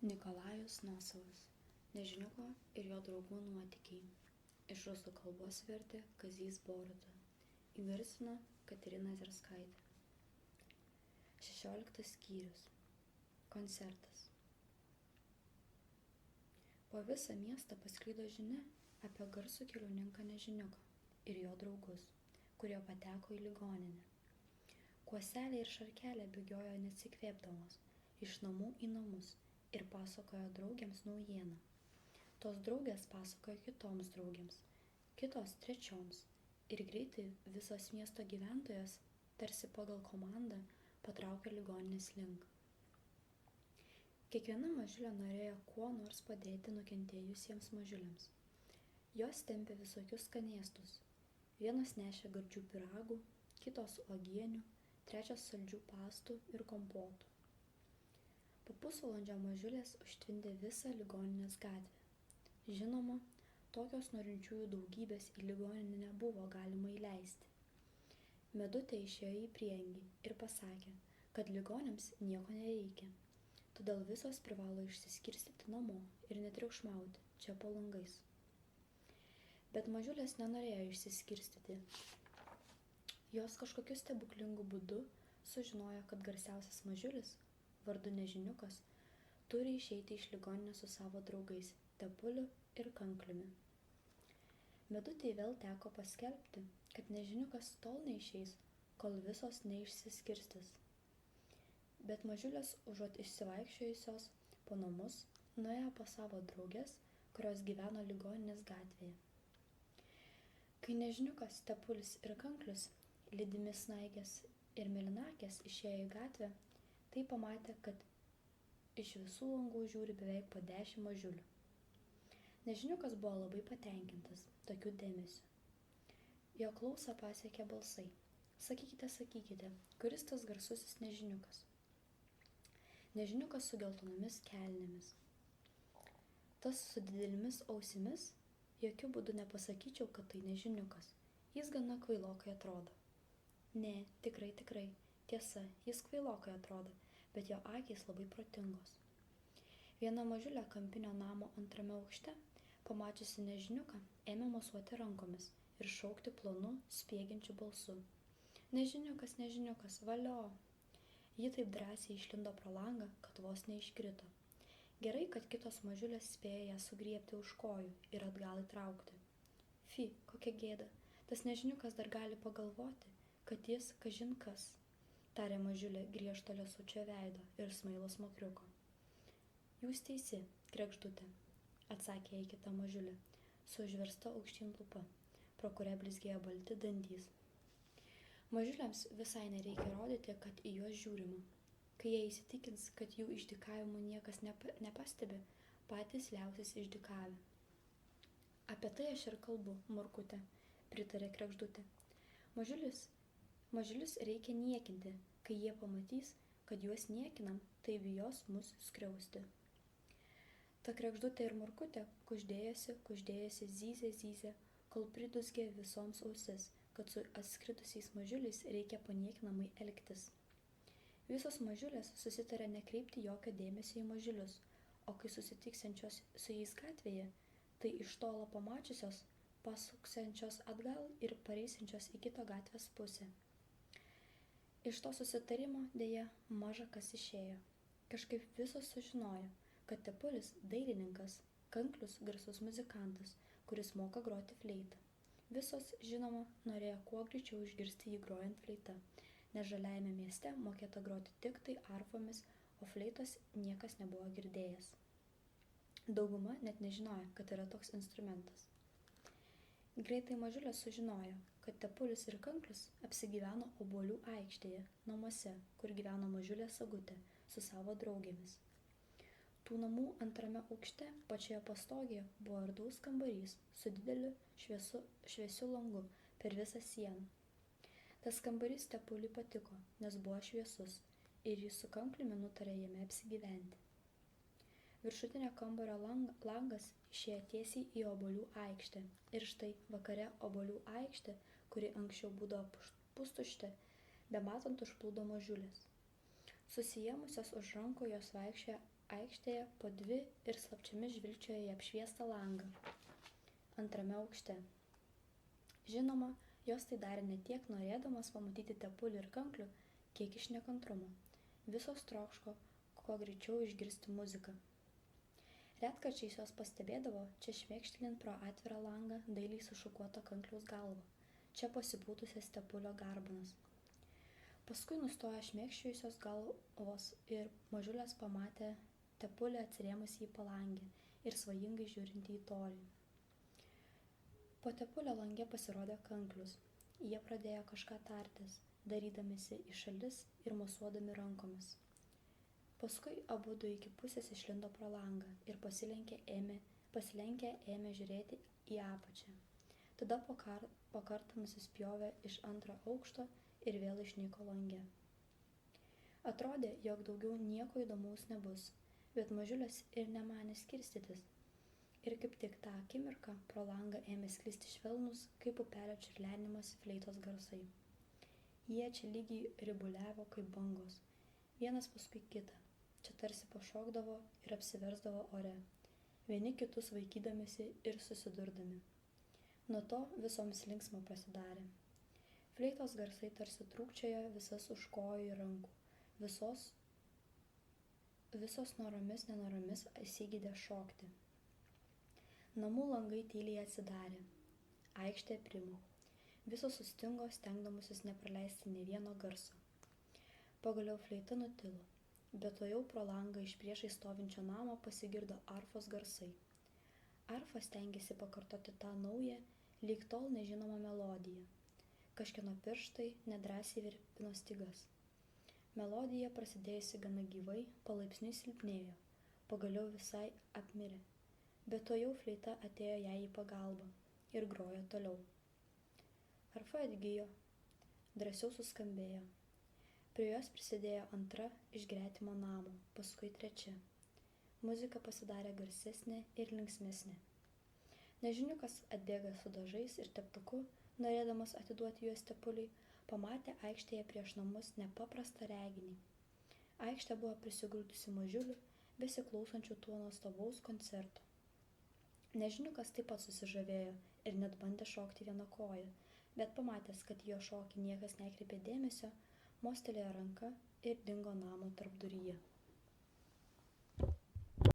Nikolajus Nosovas. Nežiniuko ir jo draugų nuotykiai. Iš rusų kalbos vertė Kazys Boruta. Įgarsino Katerina Zerskaitė. 16 skyrius. Koncertas. Po visą miestą pasklido žinia apie garsų keliauninką Nežiniuką ir jo draugus, kurie pateko į ligoninę. Kuoselė ir Šarkelė bėgiojo neatsikvėpdamos iš namų į namus ir pasakojo draugėms naujieną. Tos draugės pasakojo kitoms draugėms, kitos trečioms, ir greitai visos miesto gyventojas, tarsi pagal komandą, patraukė ligoninės link. Kiekviena mažiulė norėjo kuo nors padėti nukentėjusiems mažiuliams. Jos tempė visokius skanėstus. Vienos nešė gardžių pyragų, kitos uogienių, trečios saldžių pastų ir kompotų. Po pusvalandžio mažiulės užtvindė visą ligoninės gatvę. Žinoma, tokios norinčiųjų daugybės į ligoninę nebuvo galima įleisti. Medutė išėjo į priengį ir pasakė, kad ligoniams nieko nereikia, todėl visos privalo išsiskirstyti namo ir netriukšmauti čia po langais. Bet mažiulės nenorėjo išsiskirstyti. Jos kažkokiu stebuklingu būdu sužinojo, kad garsiausias mažiulis, vardu Nežiniukas, turi išeiti iš ligoninės su savo draugais Tepuliu ir Kankliumi. Medutei vėl teko paskelbti, kad Nežiniukas tol neišeis, kol visos neišsiskirstys. Bet mažiulės užuot išsivaikščiojusios po namus, nuėjo pas savo drauges, kurios gyveno ligoninės gatvėje. Kai Nežiniukas, Tepulis ir Kanklius, lydimi Snaigės ir Mėlynakės, išėjo į gatvę, tai pamatė, kad iš visų langų žiūri beveik po 10 mažiulių. Nežiniukas buvo labai patenkintas tokiu dėmesiu. Jo klausą pasiekė balsai. Sakykite, sakykite, kuris tas garsusis Nežiniukas? Nežiniukas su geltonomis kelnėmis. Tas su didelėmis ausimis? Jokiu būdu nepasakyčiau, kad tai Nežiniukas. Jis gana kvailokai atrodo. Ne, tikrai, tiesa, jis kvailokai atrodo, bet jo akys labai protingos. Viena mažiulė kampinio namo antrame aukšte, pamačiusi Nežiniuką, ėmė mosuoti rankomis ir šaukti plonu, spiegiančiu balsu. Nežiniukas, Nežiniukas, valio! Ji taip drąsiai išlindo pro langą, kad vos neiškrito. Gerai, kad kitos mažiulės spėjo ją sugriebti už kojų ir atgal įtraukti. Fi, kokia gėda, tas Nežiniukas dar gali pagalvoti, kad jis kažin kas, tarė mažiulė griežto liesučio veido ir smailo smakriuko. Jūs teisi, kregždutė, atsakė jai kita mažiulė, su užversta aukštyn lupa, pro kurią blizgėjo balti dantys. Mažiuliams visai nereikia rodyti, kad į juos žiūrima. Kai jie įsitikins, kad jų išdykavimų niekas nepastebi, patys liausis išdykavę. Apie tai aš ir kalbu, Morkutė, pritarė kregždutė. Mažiulius reikia niekinti, kai jie pamatys, kad juos niekinam, tai bijos mus skriausti. Ta kregždutė ir Morkutė kuždėjosi, zyzė, kol pridusgė visoms ausis, kad su atskridusiais mažiuliais reikia paniekinamai elgtis. Visos mažiulės susitarė nekreipti jokio dėmesio į mažiulius, o kai susitiksiančios su jais gatvėje, tai iš tolo pamačiusios, pasuksiančios atgal ir pareisinčios į kitą gatvės pusę. Iš to susitarimo dėja maža kas išėjo. Kažkaip visos sužinojo, kad Tepulis dailininkas, Kanklius garsus muzikantas, kuris moka groti fleitą. Visos, žinoma, norėjo kuo greičiau išgirsti jį grojant fleitą, nes žaliajame mieste mokėta groti tik tai arfomis, o fleitos niekas nebuvo girdėjęs. Dauguma net nežinojo, kad yra toks instrumentas. Greitai mažiulės sužinojo, kad Tepulis ir Kanklius apsigyveno Obuolių aikštėje, namuose, kur gyveno mažiulė Sagutė su savo draugėmis. Tų namų antrame aukšte, pačioje pastogėje, buvo erdvus kambarys su dideliu šviesiu langu per visą sieną. Tas kambarys Tepuliui patiko, nes buvo šviesus, ir jis su Kankliumi nutarė jame apsigyventi. Viršutinio kambario langas išėjo tiesiai į Obuolių aikštę, ir štai vakare Obuolių aikštė, kuri anksčiau būdavo pustuštė, bematant užplūdo mažiulės. Susijėmusios už rankų jos vaikščiojo aikštėje po 2 ir slapčiomis žvilgčiojo į apšviestą langą antrame aukšte. Žinoma, jos tai darė ne tiek norėdamas pamatyti Tepulį ir Kanklių, kiek iš nekantrumo. Visos trokško kuo greičiau išgirsti muziką. Retkarčiais jos pastebėdavo, čia šmėkštelint pro atvirą langą dailiai sušukuotą Kankliaus galvą, čia pasipūtusias Tepulio garbanas. Paskui nustojo šmėkščiojusios galvos ir mažulės pamatė Tepulį atsirėmusį į palangę ir svajingai žiūrintį į tolį. Po Tepulio lange pasirodė Kanklius. Jie pradėjo kažką tartis, darydamėsi į šalis ir mosuodami rankomis. Paskui abudu iki pusės išlindo pro langą ir pasilenkę ėmė žiūrėti į apačią. Tada po kartą nusispjovė iš antro aukšto ir vėl išnyko lange. Atrodė, jog daugiau nieko įdomaus nebus, bet mažiulės ir nemanė skirstytis. Ir kaip tik tą akimirką pro langą ėmė sklisti švelnus, kaip upelio čiurlenimas fleitos garsai. Jie čia lygiai ribuliavo kaip bangos, vienas paskui kitą, čia tarsi pašokdavo ir apsiversdavo ore, vieni kitus vaikydamėsi ir susidurdami. Nuo to visoms linksma pasidarė. Fleitos garsai tarsi trūkčiojo visas už kojų ir rankų, visos noromis nenoromis įsigydė šokti. Namų langai tyliai atsidarė. Aikštė aprimo. Visos sustingo, stengdamusis nepraleisti nė vieno garso. Pagaliau fleita nutilo, bet tuojau pro langą iš priešais stovinčio namo pasigirdo arfos garsai. Arfa stengėsi pakartoti tą naują, lyg tol nežinomą melodiją. Kažkieno pirštai nedrąsiai virpino stygas. Melodija, prasidėjusi gana gyvai, palaipsniui silpnėjo, pagaliau visai apmirė. Bet tuojau fleita atėjo jai į pagalbą ir grojo toliau. Arfa atgijo, drąsiau suskambėjo. Prie jos prisidėjo antra iš gretimo namo, paskui trečia. Muzika pasidarė garsesnė ir linksmesnė. Nežiniukas atbėga su dažais ir teptuku, norėdamas atiduoti juos Tepuliui, pamatė aikštėje prieš namus nepaprastą reginį. Aikštė buvo prisigrūdusi mažiulių, besiklausančių tuo nuostabaus koncerto. Nežiniukas taip pat susižavėjo ir net bandė šokti vieną koją, bet pamatęs, kad jo šokį niekas nekreipė dėmesio, mostelėjo ranka ir dingo namo tarpduryje.